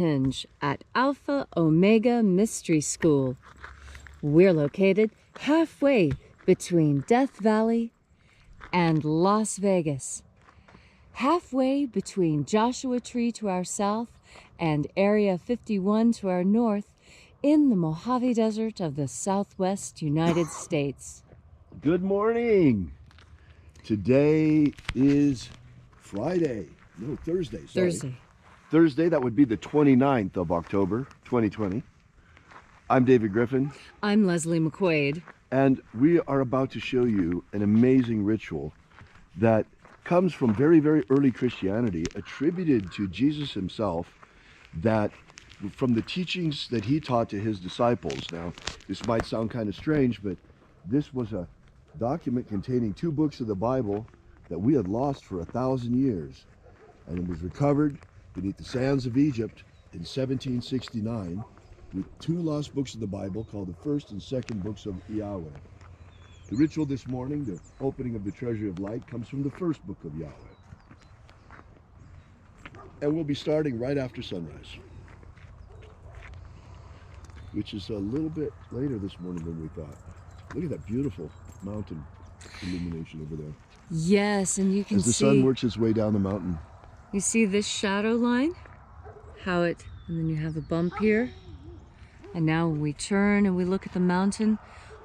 Hinge at Alpha Omega Mystery School. We're located halfway between Death Valley and Las Vegas, halfway between Joshua Tree to our south and Area 51 to our north in the Mojave Desert of the Southwest United States. Good morning. Today is Friday. No, Thursday. Sorry. Thursday, that would be the 29th of October, 2020. I'm David Griffin. I'm Leslie McQuaid. And we are about to show you an amazing ritual that comes from very, very early Christianity, attributed to Jesus himself, that from the teachings that he taught to his disciples. Now, this might sound kind of strange, but this was a document containing 2 books of the Bible that we had lost for 1,000 years. And it was recovered beneath the sands of Egypt in 1769 with 2 lost books of the Bible called the first and second books of Yahweh. The ritual this morning, the opening of the Treasury of Light, comes from the first book of Yahweh. And we'll be starting right after sunrise, which is a little bit later this morning than we thought. Look at that beautiful mountain illumination over there. Yes, and you can see, as the sun works its way down the mountain. You see this shadow line? And then you have a bump here. And now when we turn and we look at the mountain,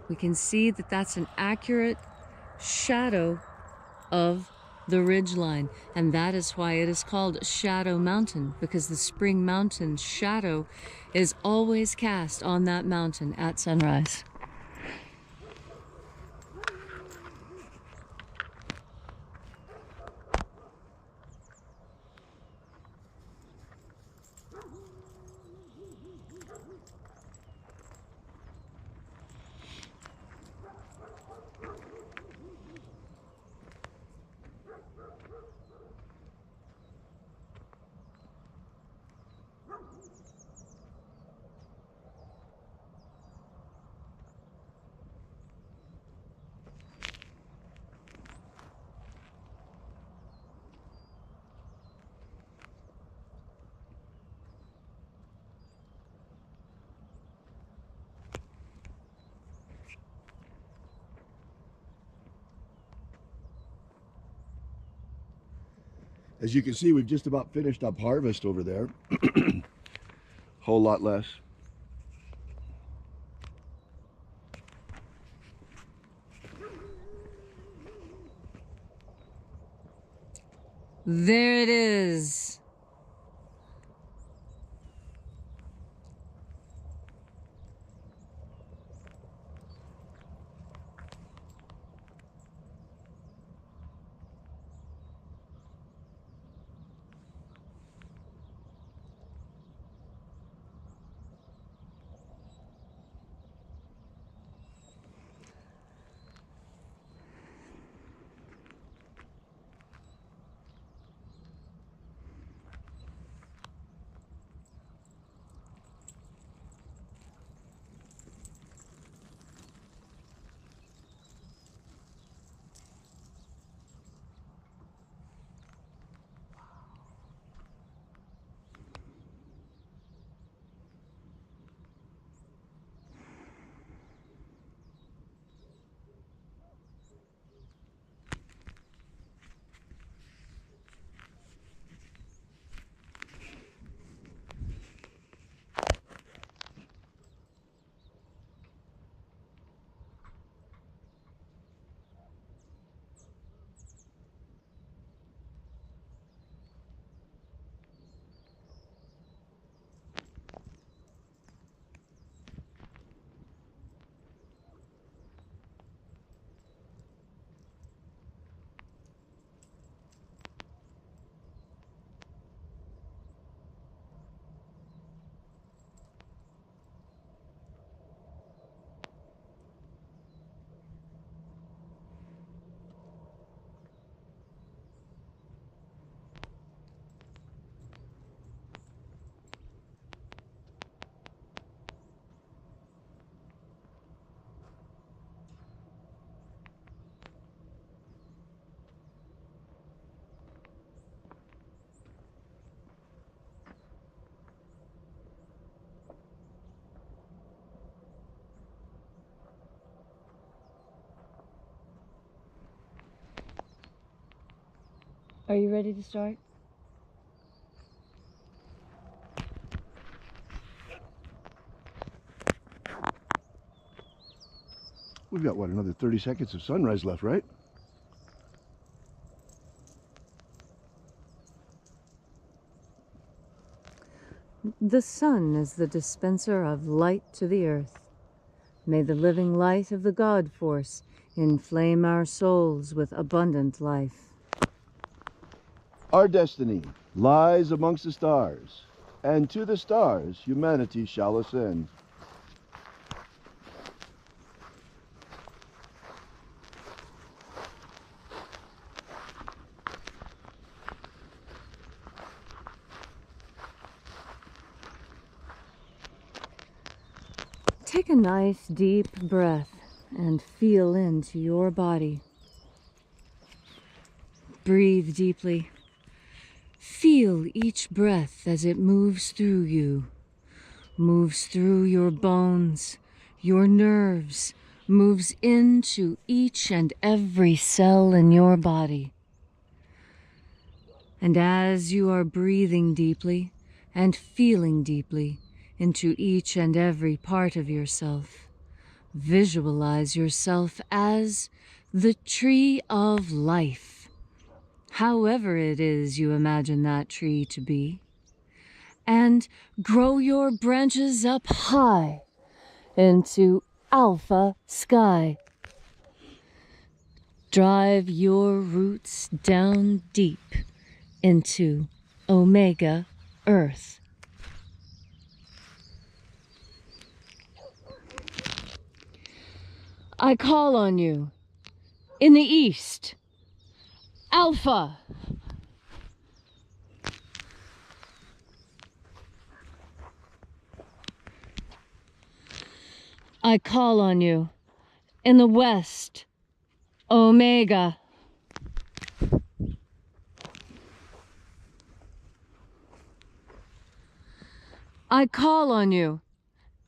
we can see that that's an accurate shadow of the ridge line. And that is why it is called Shadow Mountain, because the Spring Mountain's shadow is always cast on that mountain at sunrise. As you can see, we've just about finished up harvest over there. Whole lot less. There it is. Are you ready to start? We've got, what, another 30 seconds of sunrise left, right? The sun is the dispenser of light to the earth. May the living light of the God force inflame our souls with abundant life. Our destiny lies amongst the stars, and to the stars humanity shall ascend. Take a nice deep breath and feel into your body. Breathe deeply. Feel each breath as it moves through you, moves through your bones, your nerves, moves into each and every cell in your body. And as you are breathing deeply and feeling deeply into each and every part of yourself, visualize yourself as the tree of life, however it is you imagine that tree to be, and grow your branches up high into alpha sky. Drive your roots down deep into omega earth. I call on you in the east, Alpha. I call on you in the west, Omega. I call on you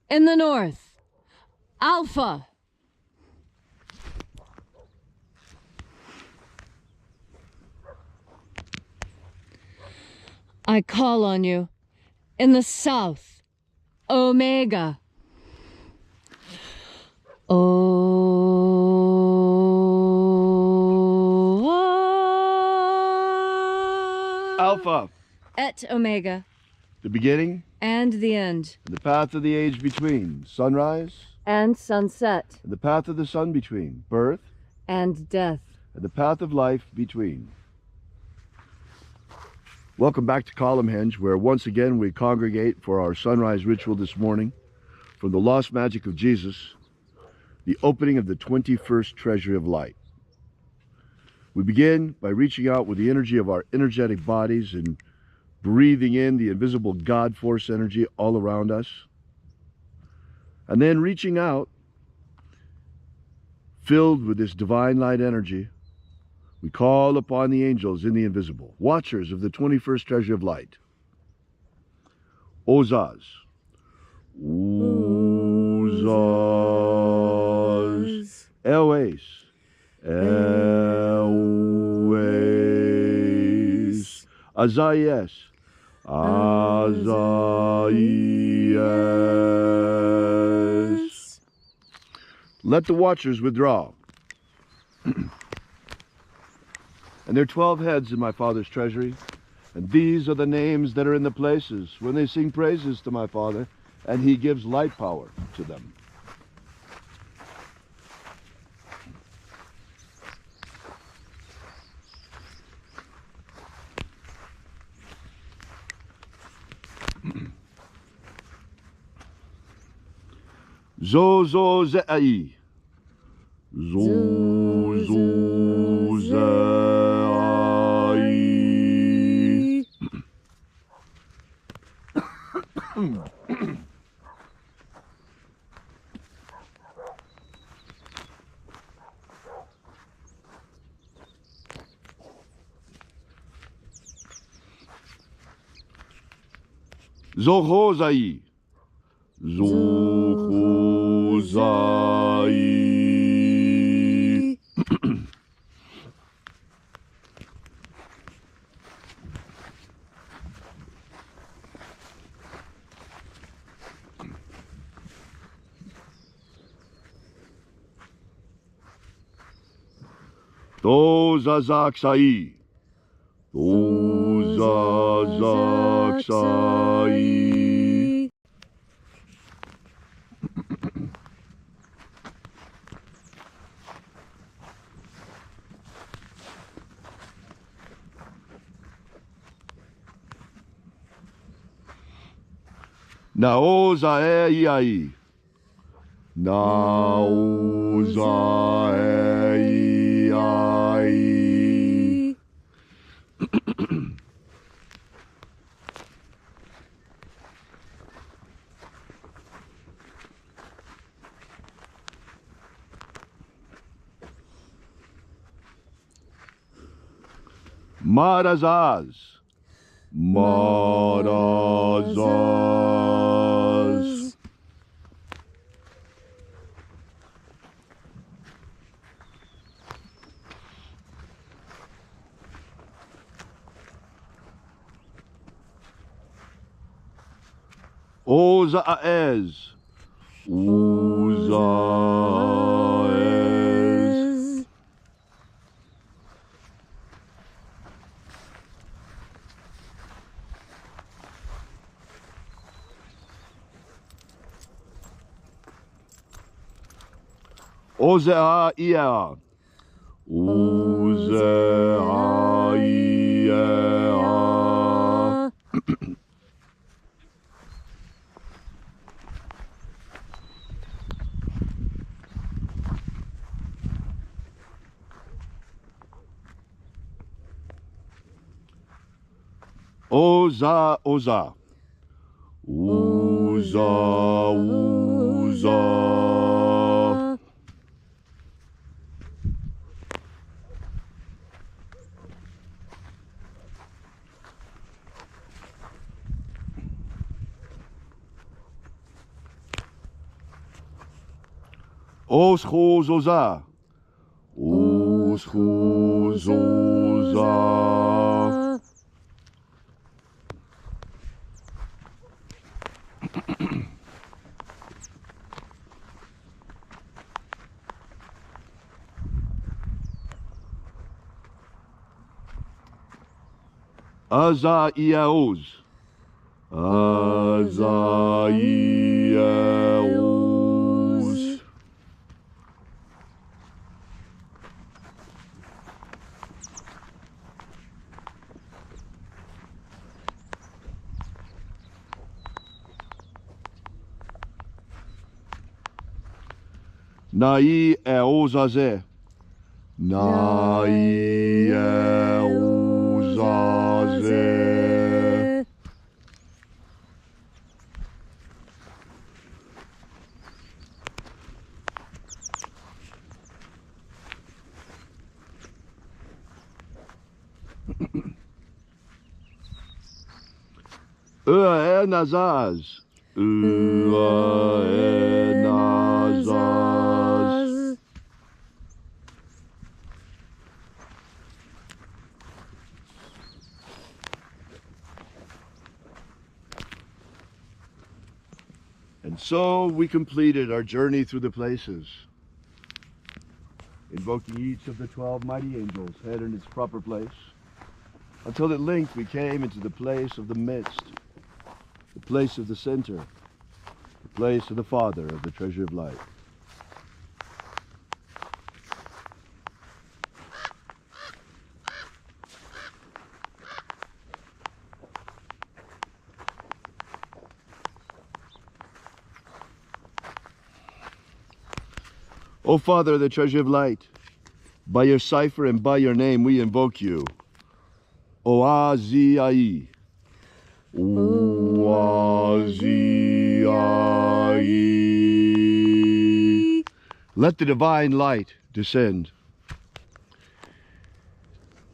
in the north, Alpha. I call on you in the south, Omega. Alpha, Et Omega. the beginning And the end. and the path of the age between, sunrise And sunset. and the path of the sun between, birth And death. and the path of life between. Welcome back to Columnhenge, where once again we congregate for our sunrise ritual this morning from the Lost Magic of Jesus, the opening of the 21st Treasury of Light. We begin by reaching out with the energy of our energetic bodies and breathing in the invisible God force energy all around us. And then reaching out, filled with this divine light energy, we call upon the angels in the invisible, watchers of the 21st Treasury of Light. Ozaz. Ozaz. Elwes. Elwes. Azayes. Azayes. Let the watchers withdraw. And there are 12 heads in my Father's treasury, and these are the names that are in the places when they sing praises to my Father, and he gives light power to them. Zo ze'ai. Zo ze'ai. Zohozai. Zohozai. Tozazaksai. Tozazaksai. Naozaeiai. Naozaeiai. Marazaz. Marazaz. Ozaez. Ozaez. Ozeaia. Ozeaia. Oza, oza. Oza, oza. Oschozoza. Oschozoza. Azaiaos. Azaiaos. Nai eozaze. Nai eozaze. Nazaz. Nazaz. And so we completed our journey through the places, invoking each of the 12 mighty angels, head in its proper place, until at length we came into the place of the midst, the place of the center, the place of the Father of the Treasury of Light. O Father of the Treasury of Light, by your cipher and by your name we invoke you. Oaziai. Oaziai. Let the divine light descend.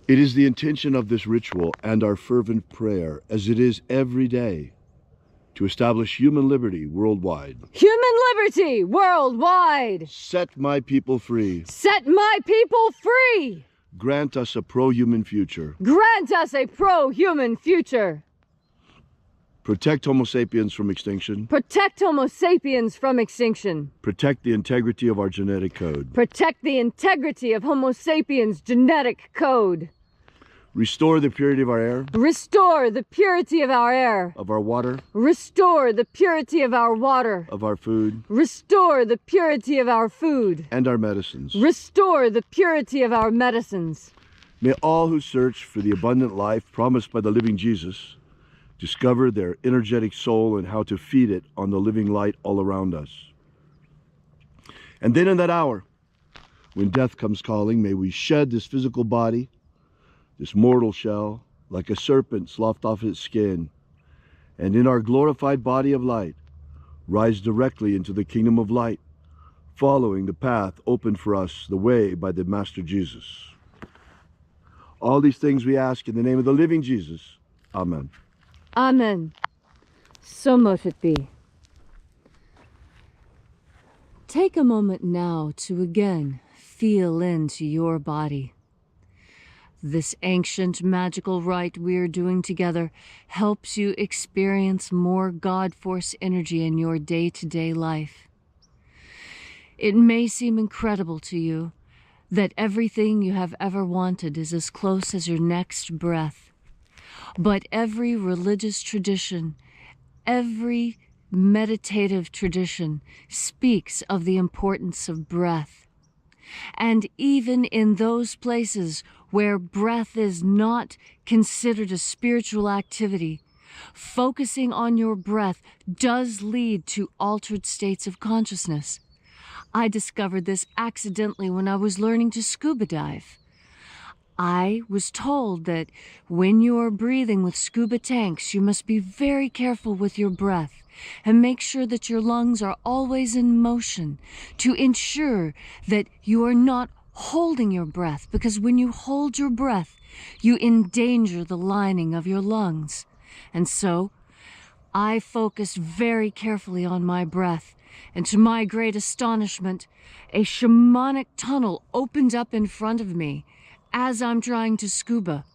It is the intention of this ritual and our fervent prayer, as it is every day, to establish human liberty worldwide. Human liberty worldwide. Set my people free. Set my people free. Grant us a pro-human future. Grant us a pro-human future. Protect Homo sapiens from extinction. Protect Homo sapiens from extinction. Protect the integrity of our genetic code. Protect the integrity of Homo sapiens' genetic code. Restore the purity of our air. Restore the purity of our air. Of our water. Restore the purity of our water. Of our food. Restore the purity of our food. And our medicines. Restore the purity of our medicines. May all who search for the abundant life promised by the living Jesus discover their energetic soul and how to feed it on the living light all around us. And then in that hour, when death comes calling, may we shed this physical body, this mortal shell, like a serpent sloughed off its skin, and in our glorified body of light, rise directly into the kingdom of light, following the path opened for us, the way by the Master Jesus. All these things we ask in the name of the living Jesus. Amen. Amen. So mote it be. Take a moment now to again feel into your body. This ancient magical rite we're doing together helps you experience more God Force energy in your day-to-day life. It may seem incredible to you that everything you have ever wanted is as close as your next breath. But every religious tradition, every meditative tradition speaks of the importance of breath. And even in those places where breath is not considered a spiritual activity, focusing on your breath does lead to altered states of consciousness. I discovered this accidentally when I was learning to scuba dive. I was told that when you are breathing with scuba tanks, you must be very careful with your breath and make sure that your lungs are always in motion to ensure that you are not holding your breath, because when you hold your breath, you endanger the lining of your lungs. And so I focused very carefully on my breath, and to my great astonishment, a shamanic tunnel opened up in front of me as I'm trying to scuba.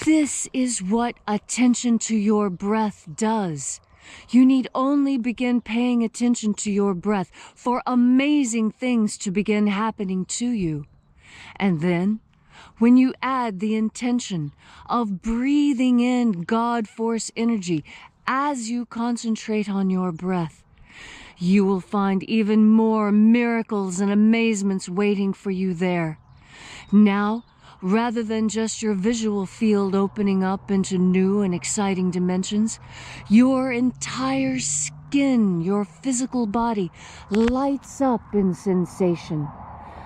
This is what attention to your breath does. You need only begin paying attention to your breath for amazing things to begin happening to you. And then, when you add the intention of breathing in God Force energy as you concentrate on your breath, you will find even more miracles and amazements waiting for you there. Now, rather than just your visual field opening up into new and exciting dimensions, your entire skin, your physical body, lights up in sensation.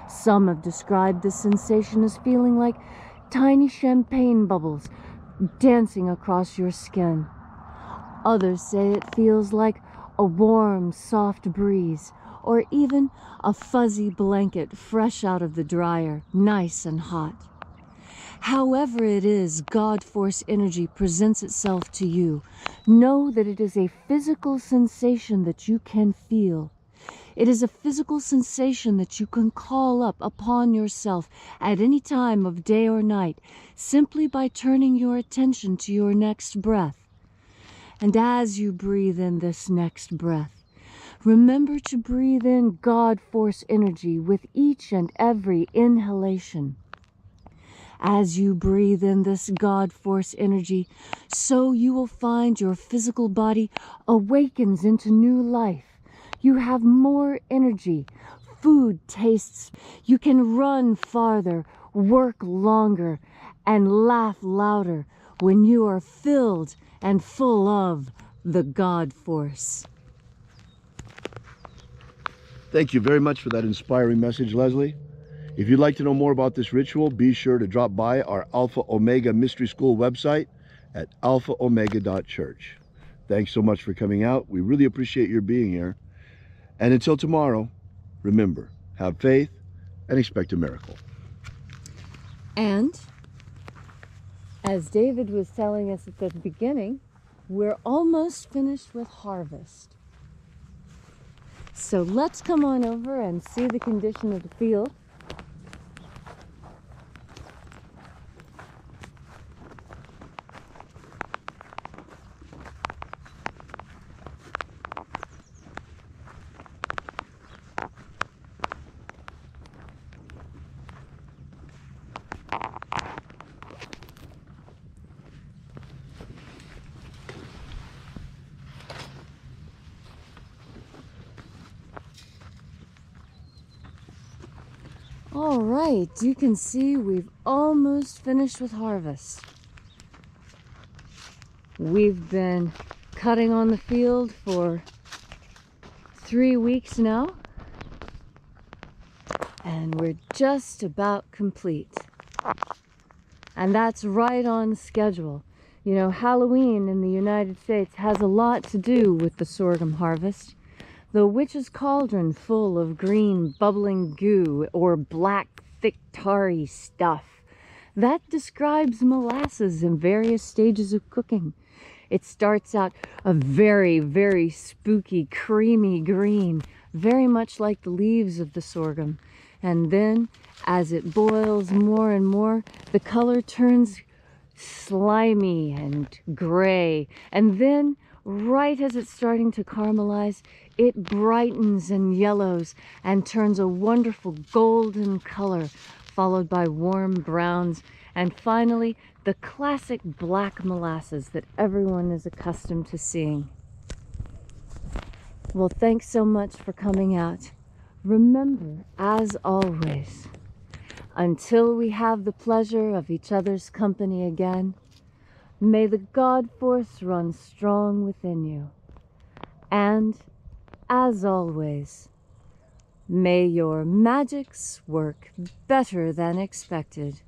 Some have described this sensation as feeling like tiny champagne bubbles dancing across your skin. Others say it feels like a warm, soft breeze, or even a fuzzy blanket fresh out of the dryer, nice and hot. However it is God Force energy presents itself to you, know that it is a physical sensation that you can feel. It is a physical sensation that you can call up upon yourself at any time of day or night, simply by turning your attention to your next breath. And as you breathe in this next breath, remember to breathe in God Force energy with each and every inhalation. As you breathe in this God Force energy, so you will find your physical body awakens into new life. You have more energy, food tastes, you can run farther, work longer, and laugh louder when you are filled and full of the God Force. Thank you very much for that inspiring message, Leslie. If you'd like to know more about this ritual, be sure to drop by our Alpha Omega Mystery School website at alphaomega.church. Thanks so much for coming out. We really appreciate your being here. And until tomorrow, remember, have faith and expect a miracle. And as David was telling us at the beginning, we're almost finished with harvest. So let's come on over and see the condition of the field. All right, you can see we've almost finished with harvest. We've been cutting on the field for 3 weeks now, and we're just about complete. And that's right on schedule. You know, Halloween in the United States has a lot to do with the sorghum harvest. The witch's cauldron full of green bubbling goo or black thick tarry stuff. That describes molasses in various stages of cooking. It starts out a very, very spooky, creamy green, very much like the leaves of the sorghum. And then, as it boils more and more, the color turns slimy and gray. And then, right as it's starting to caramelize, it brightens and yellows and turns a wonderful golden color, followed by warm browns, and finally the classic black molasses that everyone is accustomed to seeing. Well, thanks so much for coming out. Remember, as always, until we have the pleasure of each other's company again, may the God force run strong within you. And, as always, may your magics work better than expected.